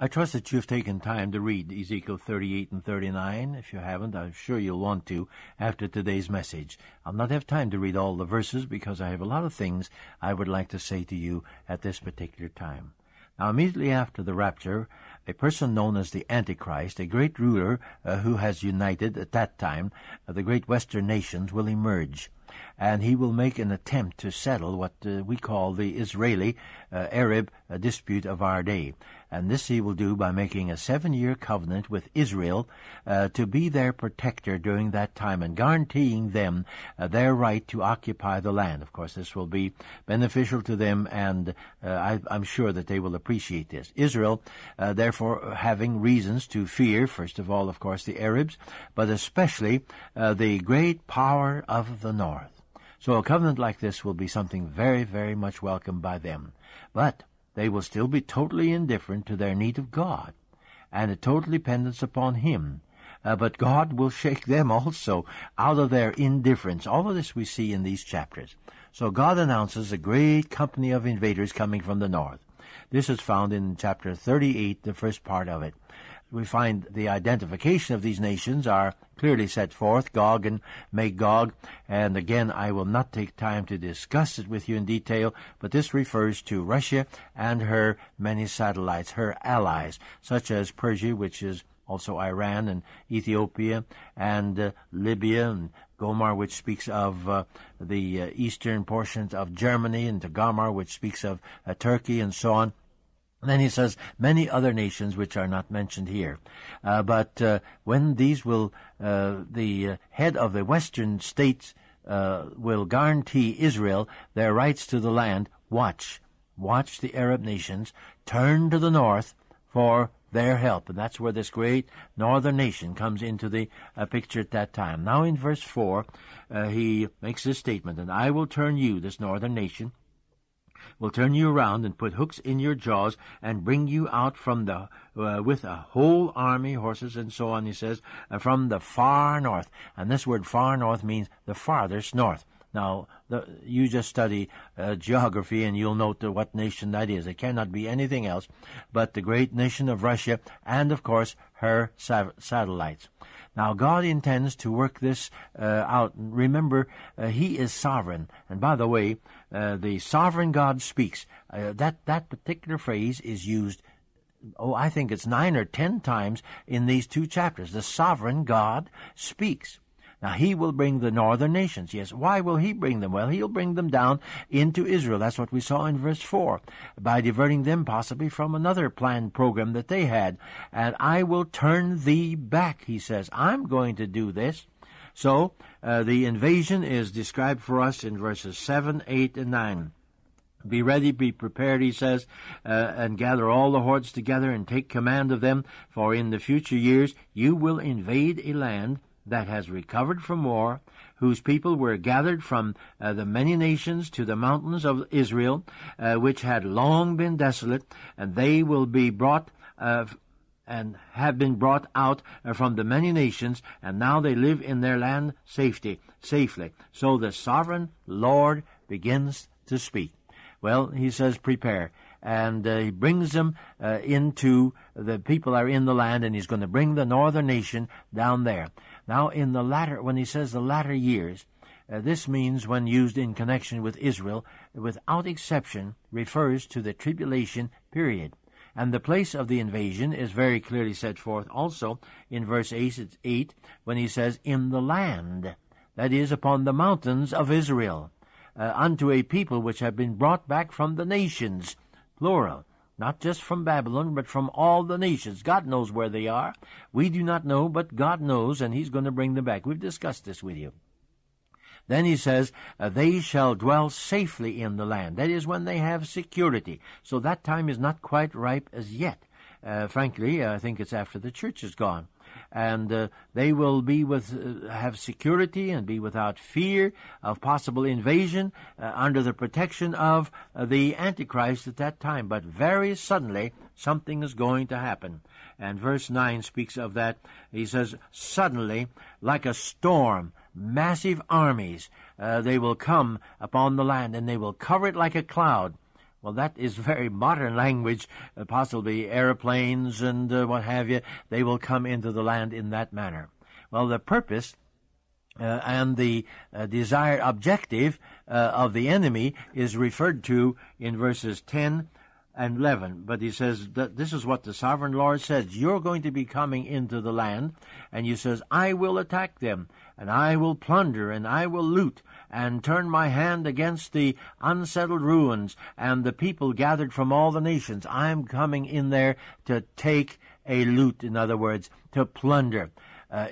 I trust that you've taken time to read Ezekiel 38 and 39. If you haven't, I'm sure you'll want to after today's message. I'll not have time to read all the verses because I have a lot of things I would like to say to you at this particular time. Now, immediately after the rapture, a person known as the Antichrist, a great ruler who has united at that time the great Western nations, will emerge. And he will make an attempt to settle what we call the Israeli-Arab dispute of our day. And this he will do by making a 7-year covenant with Israel to be their protector during that time and guaranteeing them their right to occupy the land. Of course, this will be beneficial to them, and I'm sure that they will appreciate this. Israel, therefore, having reasons to fear, first of all, of course, the Arabs, but especially the great power of the north. So a covenant like this will be something very, very much welcomed by them. But they will still be totally indifferent to their need of God and a total dependence upon Him. But God will shake them also out of their indifference. All of this we see in these chapters. So God announces a great company of invaders coming from the north. This is found in chapter 38, the first part of it. We find the identification of these nations are clearly set forth, Gog and Magog, and again I will not take time to discuss it with you in detail, but this refers to Russia and her many satellites, her allies, such as Persia, which is also Iran and Ethiopia, and Libya and Gomar, which speaks of the eastern portions of Germany, and Togarmah, which speaks of Turkey, and so on. And then he says many other nations which are not mentioned here. But when these will, the head of the western states will guarantee Israel their rights to the land, watch the Arab nations turn to the north for their help. And that's where this great northern nation comes into the picture at that time. Now in verse 4, he makes this statement, and I will turn you, this northern nation, will turn you around and put hooks in your jaws and bring you out from the with a whole army, horses and so on, he says, from the far north. And this word far north means the farthest north. Now, you just study geography and you'll note what nation that is. It cannot be anything else but the great nation of Russia and, of course, her satellites. Now, God intends to work this out. Remember, He is sovereign. And by the way, the sovereign God speaks. That particular phrase is used, I think it's 9 or 10 times in these 2 chapters. The sovereign God speaks. Now, He will bring the northern nations. Yes, why will He bring them? Well, He'll bring them down into Israel. That's what we saw in verse 4, by diverting them possibly from another planned program that they had. And I will turn thee back, He says. I'm going to do this. So, the invasion is described for us in verses 7, 8, and 9. Be ready, be prepared, he says, and gather all the hordes together and take command of them, for in the future years you will invade a land that has recovered from war, whose people were gathered from the many nations to the mountains of Israel, which had long been desolate, and they will be brought and have been brought out from the many nations, and now they live in their land safely. So the sovereign Lord begins to speak. Well, he says, prepare. And he brings them into, the people are in the land, and he's going to bring the northern nation down there. Now, in the latter, when he says the latter years, this means, when used in connection with Israel, without exception, refers to the tribulation period. And the place of the invasion is very clearly set forth also in verse 8, when he says, in the land, that is, upon the mountains of Israel, unto a people which have been brought back from the nations, plural, not just from Babylon, but from all the nations. God knows where they are. We do not know, but God knows, and He's going to bring them back. We've discussed this with you. Then he says, they shall dwell safely in the land. That is, when they have security. So that time is not quite ripe as yet. Frankly, I think it's after the church is gone. And they will be have security and be without fear of possible invasion under the protection of the Antichrist at that time. But very suddenly, something is going to happen. And verse 9 speaks of that. He says, suddenly, like a storm, massive armies, they will come upon the land, and they will cover it like a cloud. Well, that is very modern language, possibly airplanes and what have you. They will come into the land in that manner. Well, the purpose and the desired objective of the enemy is referred to in verses 10 and 11. But he says that this is what the sovereign Lord says. You're going to be coming into the land, and he says, I will attack them, and I will plunder, and I will loot, and turn my hand against the unsettled ruins, and the people gathered from all the nations. I'm coming in there to take a loot, in other words, to plunder.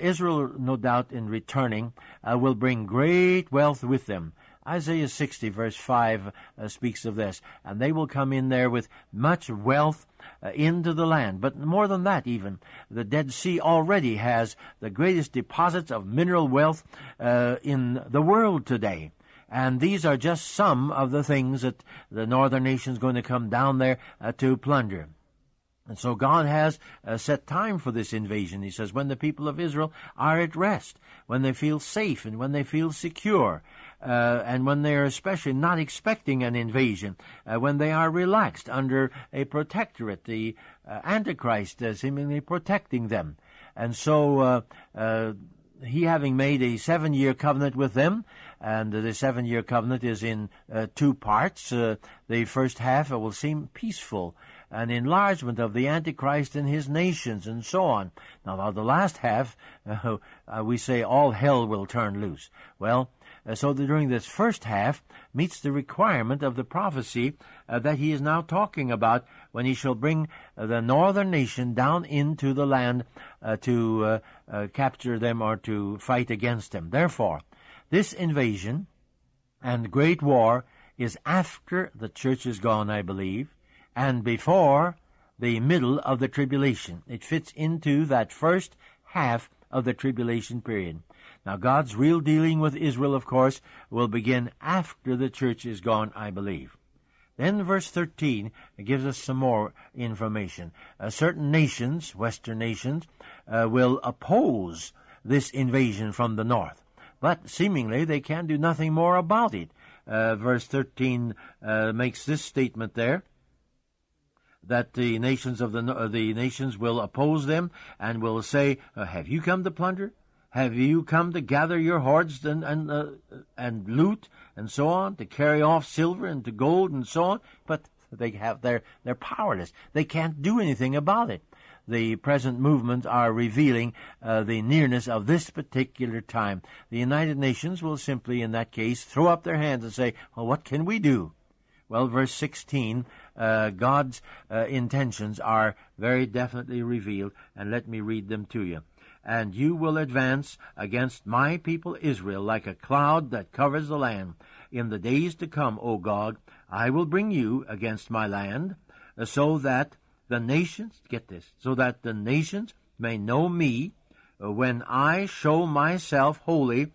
Israel, no doubt, in returning, will bring great wealth with them. Isaiah 60, verse 5, speaks of this. And they will come in there with much wealth into the land. But more than that, even, the Dead Sea already has the greatest deposits of mineral wealth in the world today. And these are just some of the things that the northern nation's going to come down there to plunder. And so God has set time for this invasion. He says, when the people of Israel are at rest, when they feel safe and when they feel secure, and when they are especially not expecting an invasion, when they are relaxed under a protectorate, the Antichrist seemingly protecting them. And so he having made a 7-year covenant with them, and the 7-year covenant is in 2 parts. The first half will seem peaceful, an enlargement of the Antichrist and his nations, and so on. Now the last half, we say all hell will turn loose. Well, so that during this first half meets the requirement of the prophecy that he is now talking about when he shall bring the northern nation down into the land to capture them or to fight against them. Therefore, this invasion and great war is after the church is gone, I believe, and before the middle of the tribulation. It fits into that first half of the tribulation period. Now, God's real dealing with Israel, of course, will begin after the church is gone, I believe. Then verse 13 gives us some more information. Certain nations, Western nations, will oppose this invasion from the north. But seemingly they can do nothing more about it. Verse 13 makes this statement there, that the nations of the nations will oppose them and will say, have you come to plunder? Have you come to gather your hoards and loot and so on, to carry off silver and to gold and so on? But they're powerless. They can't do anything about it. The present movements are revealing the nearness of this particular time. The United Nations will simply, in that case, throw up their hands and say, well, what can we do? Well, verse 16, God's intentions are very definitely revealed, and let me read them to you. And you will advance against my people Israel like a cloud that covers the land. In the days to come, O God, I will bring you against my land, so that the nations, get this, so that the nations may know me when I show myself holy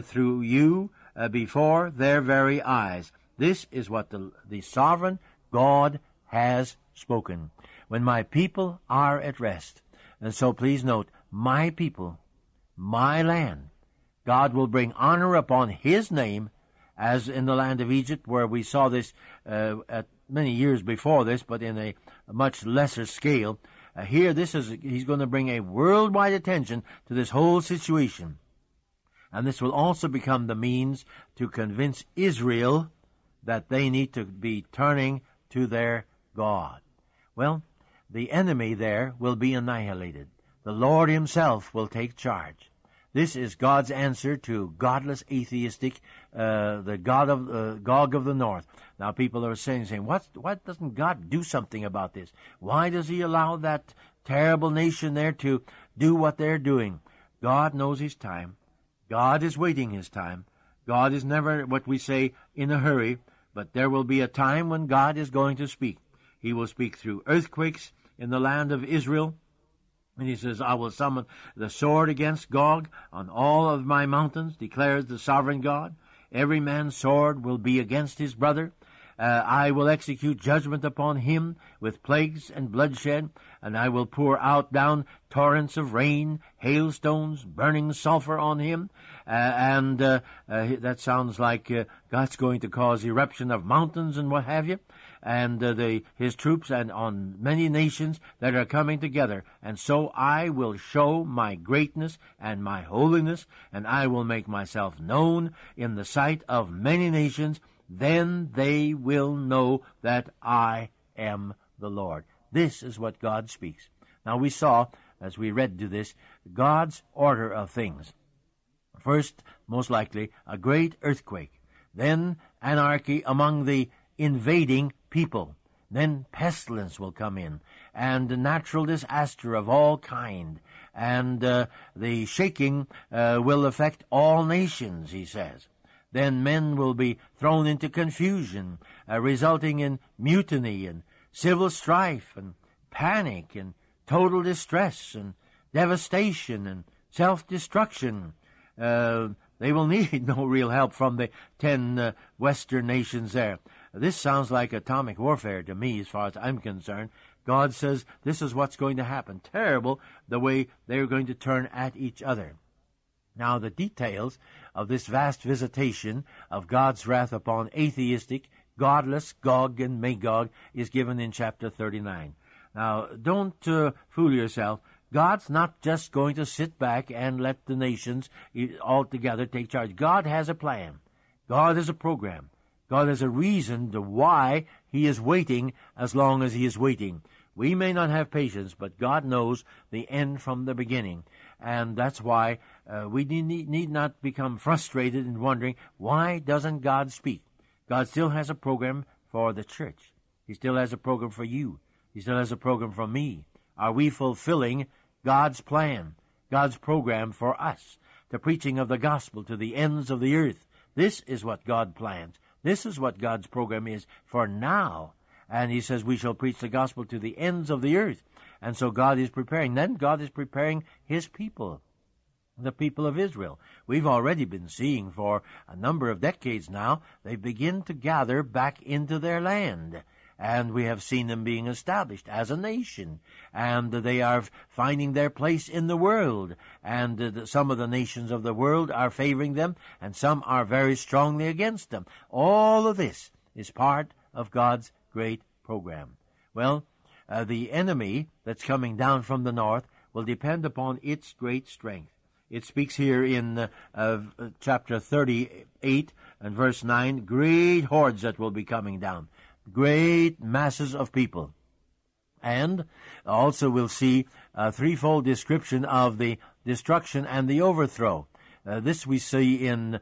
through you before their very eyes. This is what the sovereign God has spoken. When my people are at rest. And so please note, my people, my land, God will bring honor upon his name, as in the land of Egypt, where we saw this at many years before this, but in a much lesser scale. Here, he's going to bring a worldwide attention to this whole situation. And this will also become the means to convince Israel that they need to be turning to their God. Well, the enemy there will be annihilated. The Lord himself will take charge. This is God's answer to godless, atheistic, the God of Gog of the North. Now, people are saying, why doesn't God do something about this? Why does he allow that terrible nation there to do what they're doing? God knows his time. God is waiting his time. God is never, what we say, in a hurry, but there will be a time when God is going to speak. He will speak through earthquakes in the land of Israel. And he says, I will summon the sword against Gog on all of my mountains, declares the sovereign God. Every man's sword will be against his brother. I will execute judgment upon him with plagues and bloodshed, and I will pour out down torrents of rain, hailstones, burning sulfur on him. That sounds like God's going to cause eruption of mountains and what have you. and his troops and on many nations that are coming together. And so I will show my greatness and my holiness, and I will make myself known in the sight of many nations. Then they will know that I am the Lord. This is what God speaks. Now we saw, as we read to this, God's order of things. First, most likely, a great earthquake. Then anarchy among the invading people. Then pestilence will come in, and natural disaster of all kind. And the shaking will affect all nations, he says. Then men will be thrown into confusion, resulting in mutiny and civil strife and panic and total distress and devastation and self-destruction. They will need no real help from the 10 Western nations there. This sounds like atomic warfare to me, as far as I'm concerned. God says this is what's going to happen. Terrible the way they're going to turn at each other. Now, the details of this vast visitation of God's wrath upon atheistic, godless Gog and Magog is given in chapter 39. Now, don't fool yourself. God's not just going to sit back and let the nations altogether take charge. God has a plan. God has a program. God has a reason to why he is waiting as long as he is waiting. We may not have patience, but God knows the end from the beginning. And that's why we need not become frustrated and wondering, why doesn't God speak? God still has a program for the church. He still has a program for you. He still has a program for me. Are we fulfilling God's plan, God's program for us, the preaching of the gospel to the ends of the earth? This is what God plans. This is what God's program is for now. And he says we shall preach the gospel to the ends of the earth. And so God is preparing. Then God is preparing his people, the people of Israel. We've already been seeing for a number of decades now, they begin to gather back into their land. And we have seen them being established as a nation. And they are finding their place in the world. And some of the nations of the world are favoring them, and some are very strongly against them. All of this is part of God's great program. Well, the enemy that's coming down from the north will depend upon its great strength. It speaks here in chapter 38 and verse 9, great hordes that will be coming down. Great masses of people. And also we'll see a threefold description of the destruction and the overthrow. This we see in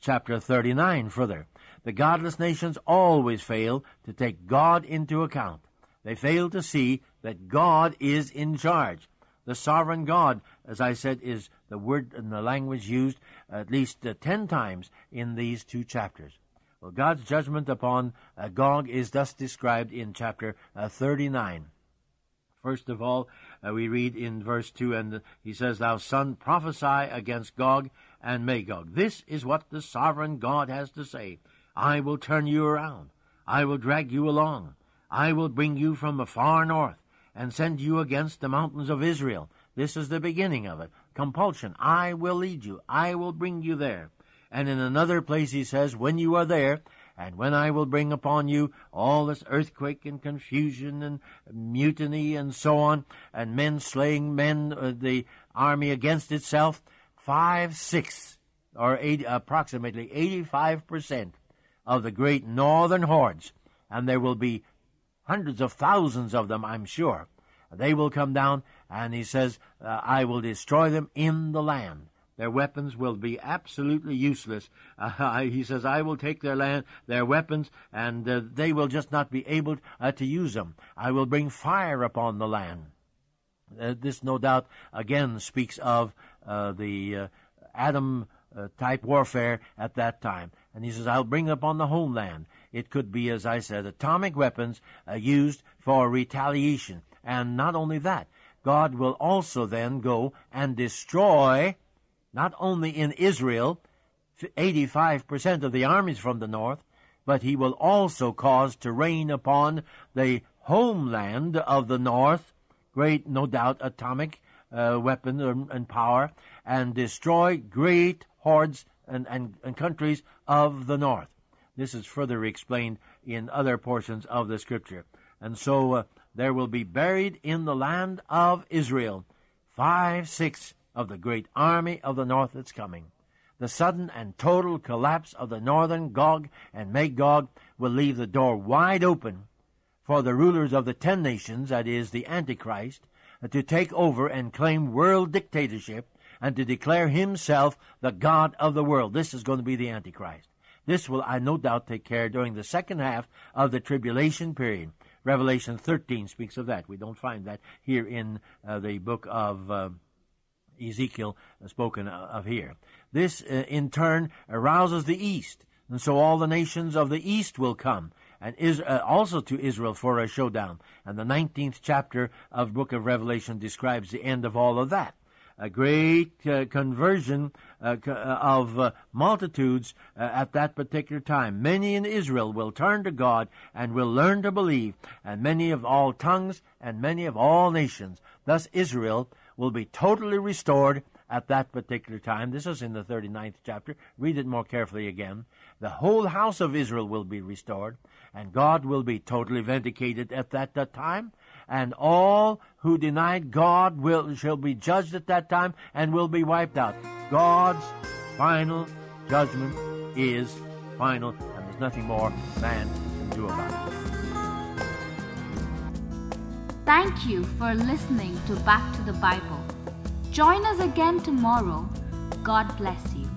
chapter 39 further. The godless nations always fail to take God into account. They fail to see that God is in charge. The sovereign God, as I said, is the word and the language used at least 10 times in these 2 chapters. Well, God's judgment upon Gog is thus described in chapter 39. First of all, we read in verse 2, and he says, Thou son, prophesy against Gog and Magog. This is what the sovereign God has to say. I will turn you around. I will drag you along. I will bring you from the far north and send you against the mountains of Israel. This is the beginning of it. Compulsion. I will lead you. I will bring you there. And in another place he says, when you are there, and when I will bring upon you all this earthquake and confusion and mutiny and so on, and men slaying men, the army against itself, 5/6, or approximately 85% of the great northern hordes, and there will be hundreds of thousands of them, I'm sure. They will come down, and he says, I will destroy them in the land. Their weapons will be absolutely useless. He says, I will take their land, their weapons, and they will just not be able to use them. I will bring fire upon the land. This, no doubt, again speaks of the Adam-type warfare at that time. And he says, I'll bring upon the homeland. It could be, as I said, atomic weapons used for retaliation. And not only that, God will also then go and destroy, not only in Israel, 85% of the armies from the north, but he will also cause to rain upon the homeland of the north, great, no doubt, atomic weapon and power, and destroy great hordes and countries of the north. This is further explained in other portions of the Scripture. And so there will be buried in the land of Israel 5/6 of the great army of the north that's coming. The sudden and total collapse of the northern Gog and Magog will leave the door wide open for the rulers of the 10 nations, that is, the Antichrist, to take over and claim world dictatorship and to declare himself the God of the world. This is going to be the Antichrist. This will, I no doubt, take care during the second half of the tribulation period. Revelation 13 speaks of that. We don't find that here in the book of Ezekiel spoken of here. This, in turn, arouses the east, and so all the nations of the east will come, and also to Israel for a showdown. And the 19th chapter of the book of Revelation describes the end of all of that. A great conversion of multitudes at that particular time. Many in Israel will turn to God and will learn to believe, and many of all tongues and many of all nations. Thus Israel will be totally restored at that particular time. This is in the 39th chapter. Read it more carefully again. The whole house of Israel will be restored, and God will be totally vindicated at that time, and all who denied God shall be judged at that time and will be wiped out. God's final judgment is final, and there's nothing more man can do about it. Thank you for listening to Back to the Bible. Join us again tomorrow. God bless you.